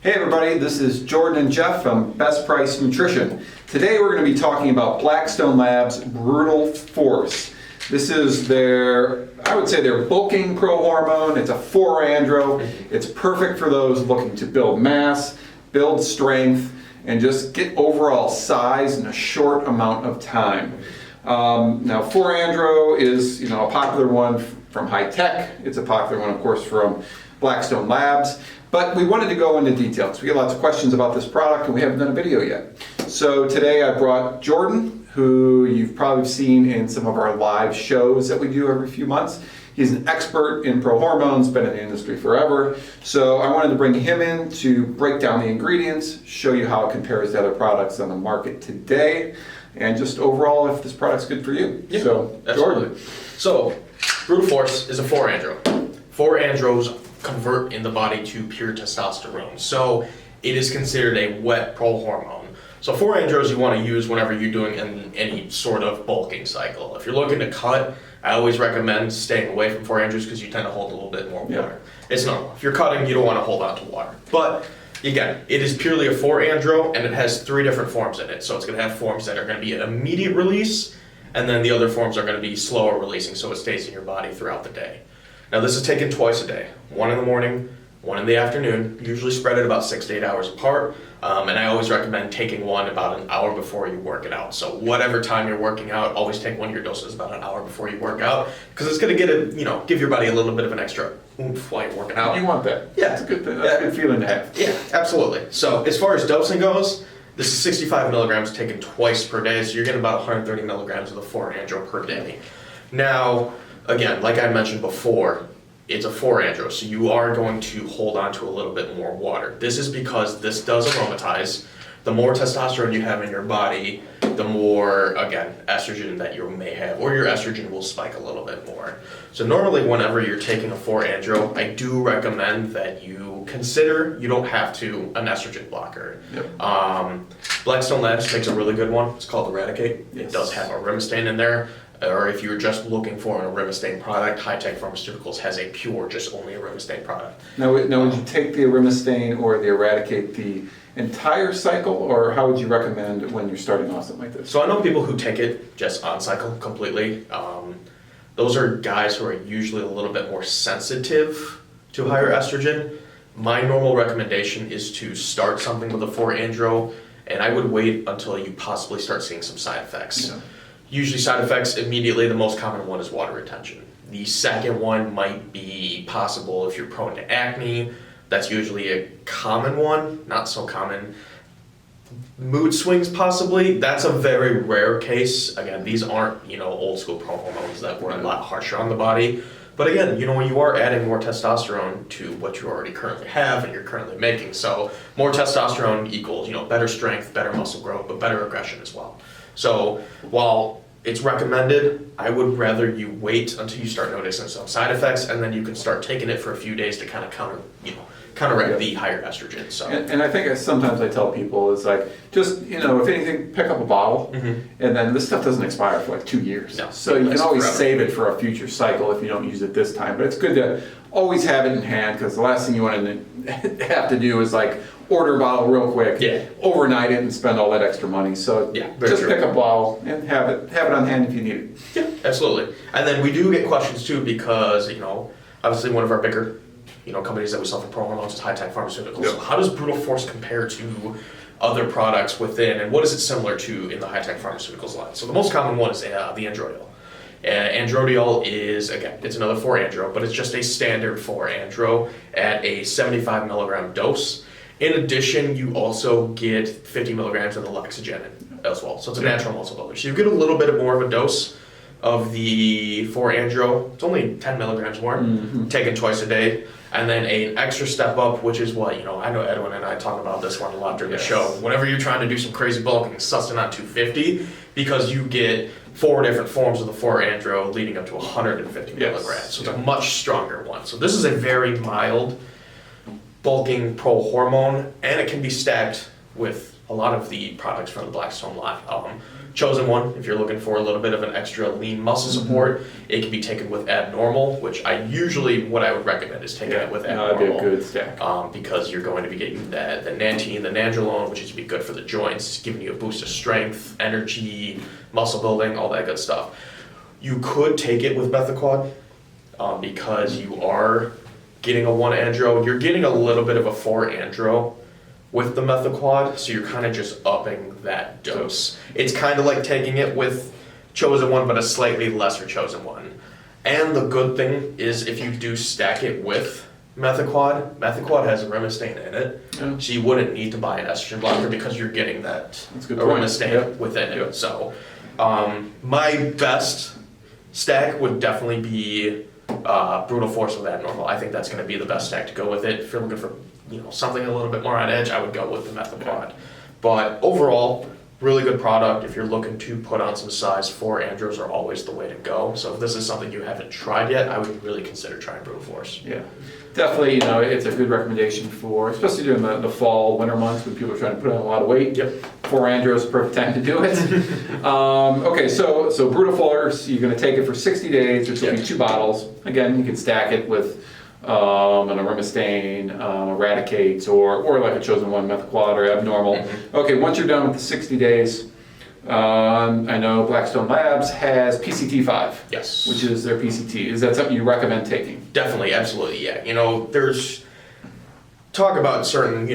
Hey everybody, this is Jordan and Jeff from Best Price Nutrition. Today we're going to be talking about Blackstone Labs Brutal Force. This is their bulking Prohormone. It's a 4-andro. It's perfect for those looking to build mass, build strength, and just get overall size in a short amount of time. Now 4-andro is a popular one from High Tech. It's a popular one, of course, from Blackstone Labs. But we wanted to go into details. We get lots of questions about this product and we haven't done a video yet. So today I brought Jordan, who you've probably seen in some of our live shows that we do every few months. He's an expert in Prohormones, been in the industry forever. So I wanted to bring him in to break down the ingredients, show you how it compares to other products on the market today, and just overall if this product's good for you. Yeah, so, absolutely. Jordan. So, Brutal Force is a 4-andro. 4-andros convert in the body to pure testosterone. So it is considered a wet prohormone. So 4-andros you want to use whenever you're doing any sort of bulking cycle. If you're looking to cut, I always recommend staying away from 4-andros because you tend to hold a little bit more water. It's normal. If you're cutting, you don't want to hold on to water. But again, it is purely a 4-andro and it has 3 different forms in it. So it's going to have forms that are going to be an immediate release, and then the other forms are going to be slower releasing, so it stays in your body throughout the day. Now this is taken twice a day, one in the morning, one in the afternoon, usually spread at about 6 to 8 hours apart. And I always recommend taking one about an hour before you work it out. So whatever time you're working out, always take one of your doses about an hour before you work out, because it's going to give your body a little bit of an extra oomph while you're working out. You want that. Yeah. It's a good thing. That's a good feeling to have. Yeah, absolutely. So as far as dosing goes, this is 65 milligrams taken twice per day, so you're getting about 130 milligrams of the 4-andro per day. Now, again, like I mentioned before, it's a 4-andro, so you are going to hold on to a little bit more water. This is because this does aromatize. The more testosterone you have in your body, the more, again, estrogen that you may have, or your estrogen will spike a little bit more. So normally whenever you're taking a 4-andro, I do recommend that you consider, you don't have to, an estrogen blocker. Yep. Blackstone Labs makes a really good one. It's called Eradicate. Yes. It does have aromatase in there. Or if you're just looking for an aromatase product, High Tech Pharmaceuticals has a pure, just only aromatase product. Now would you take the aromatase or the Eradicate the entire cycle, or how would you recommend when you're starting off something like this? So I know people who take it just on cycle completely. Those are guys who are usually a little bit more sensitive to higher estrogen. My normal recommendation is to start something with a 4-andro, and I would wait until you possibly start seeing some side effects. Yeah. Usually side effects, immediately the most common one is water retention. The second one might be possible if you're prone to acne. That's usually a common one, not so common. Mood swings possibly, that's a very rare case. Again, these aren't, old school prohormones that were a lot harsher on the body. But again, when you are adding more testosterone to what you already currently have and you're currently making. So more testosterone equals, better strength, better muscle growth, but better aggression as well. So while it's recommended, I would rather you wait until you start noticing some side effects, and then you can start taking it for a few days to kind of counteract the higher estrogen. So and I think sometimes I tell people is like, just if anything, pick up a bottle, and then this stuff doesn't expire for like 2 years. No, so you can always forever. save it for a future cycle if you don't use it this time. But it's good to always have it in hand, because the last thing you want to have to do is like order a bottle real quick, overnight it, and spend all that extra money. So just pick a bottle and have it on hand if you need it. Yeah, absolutely. And then we do get questions too, because obviously one of our bigger companies that we sell for Prohormones is High Tech Pharmaceuticals. Yep. So how does Brutal Force compare to other products within, and what is it similar to in the High Tech Pharmaceuticals line? So the most common one is the androdiol. Androdiol is, again, it's another 4-andro, but it's just a standard 4-andro at a 75 milligram dose. In addition, you also get 50 milligrams of the Lexogenin as well. So it's a natural muscle builder. So you get a little bit more of a dose of the 4-andro. It's only 10 milligrams more, taken twice a day. And then an extra step up, which is what, I know Edwin and I talk about this one a lot during the show. Whenever you're trying to do some crazy bulking, Sustenance 250, because you get 4 different forms of the 4-andro leading up to 150 milligrams. So it's a much stronger one. So this is a very mild bulking prohormone, and it can be stacked with a lot of the products from the Blackstone Lab. Chosen one, if you're looking for a little bit of an extra lean muscle support, it can be taken with abnormal, which what I would recommend is taking it with abnormal. That'd be a good stack. Because you're going to be getting the nantine, the nandrolone, which is be good for the joints, giving you a boost of strength, energy, muscle building, all that good stuff. You could take it with Methaquad because you are getting a 1-andro. You're getting a little bit of a 4-andro with the Methaquad, so you're kind of just upping that dose. It's kind of like taking it with Chosen One, but a slightly lesser Chosen One. And the good thing is if you do stack it with Methaquad has aromatase in it, so you wouldn't need to buy an estrogen blocker because you're getting that aromatase within it. So my best stack would definitely be Brutal Force with Abnormal. I think that's going to be the best stack to go with it. If you're looking for something a little bit more on edge, I would go with the Methaquad. But overall, really good product. If you're looking to put on some size, 4-andros are always the way to go. So if this is something you haven't tried yet, I would really consider trying Brutal Force. Yeah, definitely. It's a good recommendation for, especially during the fall, winter months when people are trying to put on a lot of weight. Yep. 4-andros is the perfect time to do it. Okay, so Brutal Force, you're going to take it for 60 days, which will be 2 bottles. Again, you can stack it with an aromatase, Eradicates, or like a Chosen One, Methaquad, or Abnormal. Okay, once you're done with the 60 days, I know Blackstone Labs has PCT5. Yes. Which is their PCT. Is that something you recommend taking? Definitely, absolutely, yeah. There's talk about certain,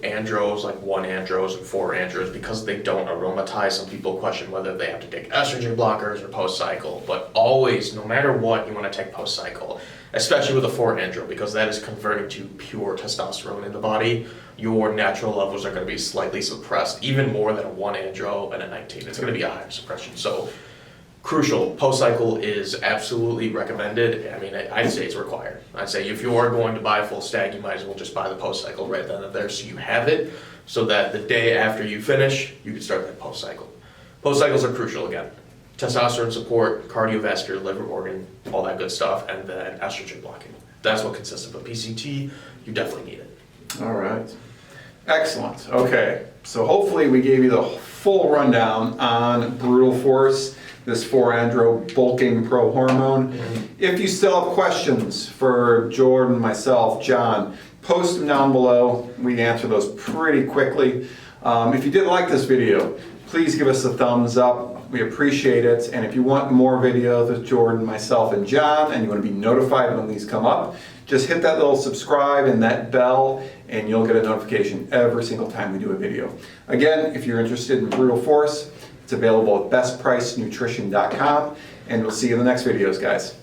andros, like 1-andros and 4-andros, because they don't aromatize. Some people question whether they have to take estrogen blockers or post-cycle, but always, no matter what, you want to take post-cycle, especially with a 4-andro, because that is converting to pure testosterone in the body. Your natural levels are going to be slightly suppressed, even more than a 1-andro and a 19. It's going to be a higher suppression. So crucial, post-cycle is absolutely recommended. I mean, I'd say it's required. I'd say if you are going to buy a full stack, you might as well just buy the post-cycle right then and there so you have it, so that the day after you finish, you can start that post-cycle. Post-cycles are crucial again. Testosterone support, cardiovascular, liver organ, all that good stuff, and then estrogen blocking. That's what consists of a PCT. You definitely need it. All right. Excellent. Okay, so hopefully we gave you the full rundown on Brutal Force, this 4-andro bulking Prohormone. If you still have questions for Jordan, myself, John, post them down below. We answer those pretty quickly. If you did like this video, please give us a thumbs up. We appreciate it. And if you want more videos with Jordan, myself, and John, and you want to be notified when these come up, just hit that little subscribe and that bell, and you'll get a notification every single time we do a video. Again, if you're interested in Brutal Force, it's available at BestPriceNutrition.com, and we'll see you in the next videos, guys.